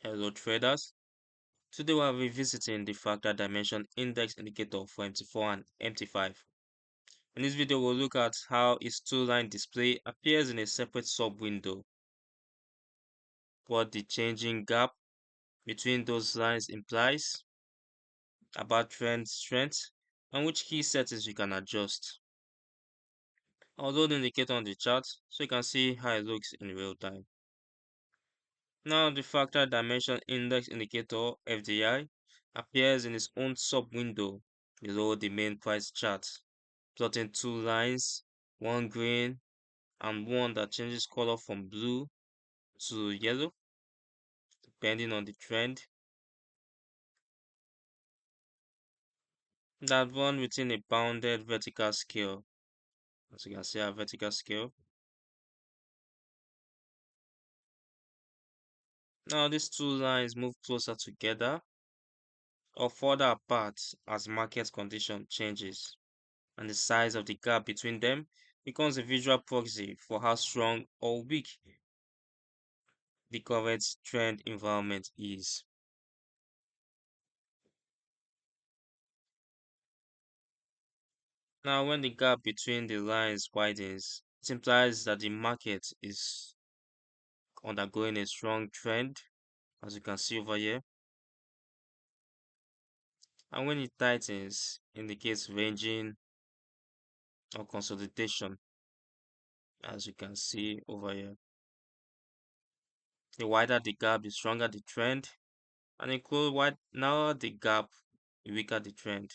Hello traders. Today we are revisiting the Fractal Dimension Index Indicator for MT4 and MT5. In this video we'll look at how its two-line display appears in a separate sub-window, what the changing gap between those lines implies about trend strength, and which key settings you can adjust. I'll load the indicator on the chart so you can see how it looks in real time. Now the Fractal Dimension Index Indicator FDI appears in its own sub-window below the main price chart, plotting two lines, one green and one that changes color from blue to yellow depending on the trend. That run within a bounded vertical scale. As you can see, a vertical scale. Now these two lines move closer together or further apart as market condition changes, and the size of the gap between them becomes a visual proxy for how strong or weak the current trend environment is. Now, when the gap between the lines widens, it implies that the market is undergoing a strong trend, as you can see over here. And when it tightens, indicates ranging or consolidation, as you can see over here. The wider the gap, the stronger the trend, and the narrower the gap, the weaker the trend.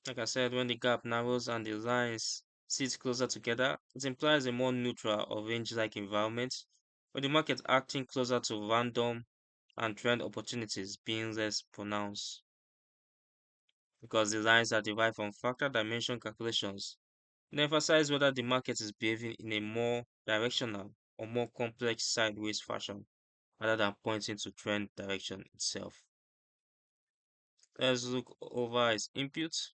Like I said, when the gap narrows and the lines sit closer together, it implies a more neutral or range-like environment, with the market acting closer to random and trend opportunities being less pronounced. Because the lines are derived from fractal dimension calculations, they emphasize whether the market is behaving in a more directional or more complex sideways fashion, rather than pointing to trend direction itself. Let's look over its inputs.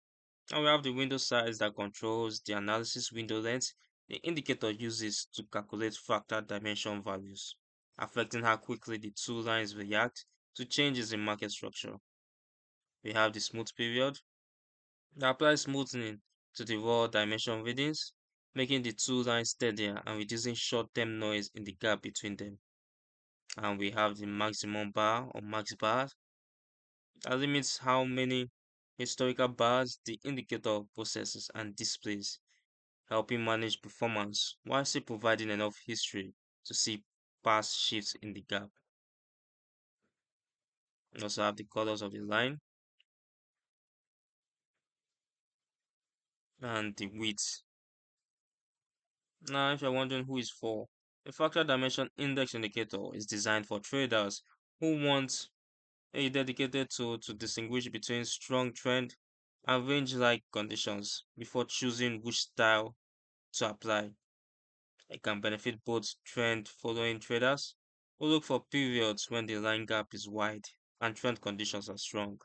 Now we have the window size that controls the analysis window length the indicator uses to calculate fractal dimension values, affecting how quickly the two lines react to changes in market structure. We have the smooth period that applies smoothing to the raw dimension readings, making the two lines steadier and reducing short-term noise in the gap between them. And we have the maximum bar or max bar that limits how many historical bars the indicator processes and displays, helping manage performance while still providing enough history to see past shifts in the gap. We also have the colors of the line and the width. Now, if you're wondering who is for, the Fractal Dimension Index Indicator is designed for traders who want a dedicated tool to distinguish between strong trend and range-like conditions before choosing which style to apply. It can benefit both trend following traders who look for periods when the line gap is wide and trend conditions are strong,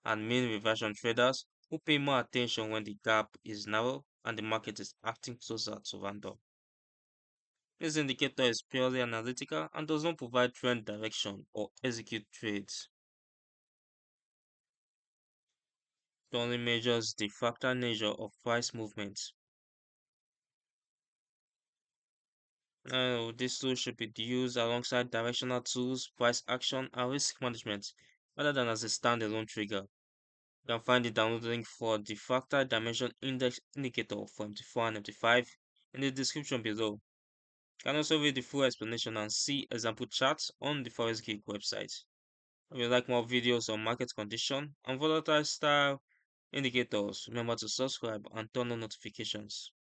and mean reversion traders who pay more attention when the gap is narrow and the market is acting closer to random. This indicator is purely analytical and does not provide trend direction or execute trades. It only measures the fractal nature of price movements. Now, this tool should be used alongside directional tools, price action, and risk management rather than as a standalone trigger. You can find the download link for the Fractal Dimension Index Indicator for MT4 and MT5 in the description below. You can also read the full explanation and see example charts on the Forex Geek website. If you like more videos on market condition and volatile style indicators, remember to subscribe and turn on notifications.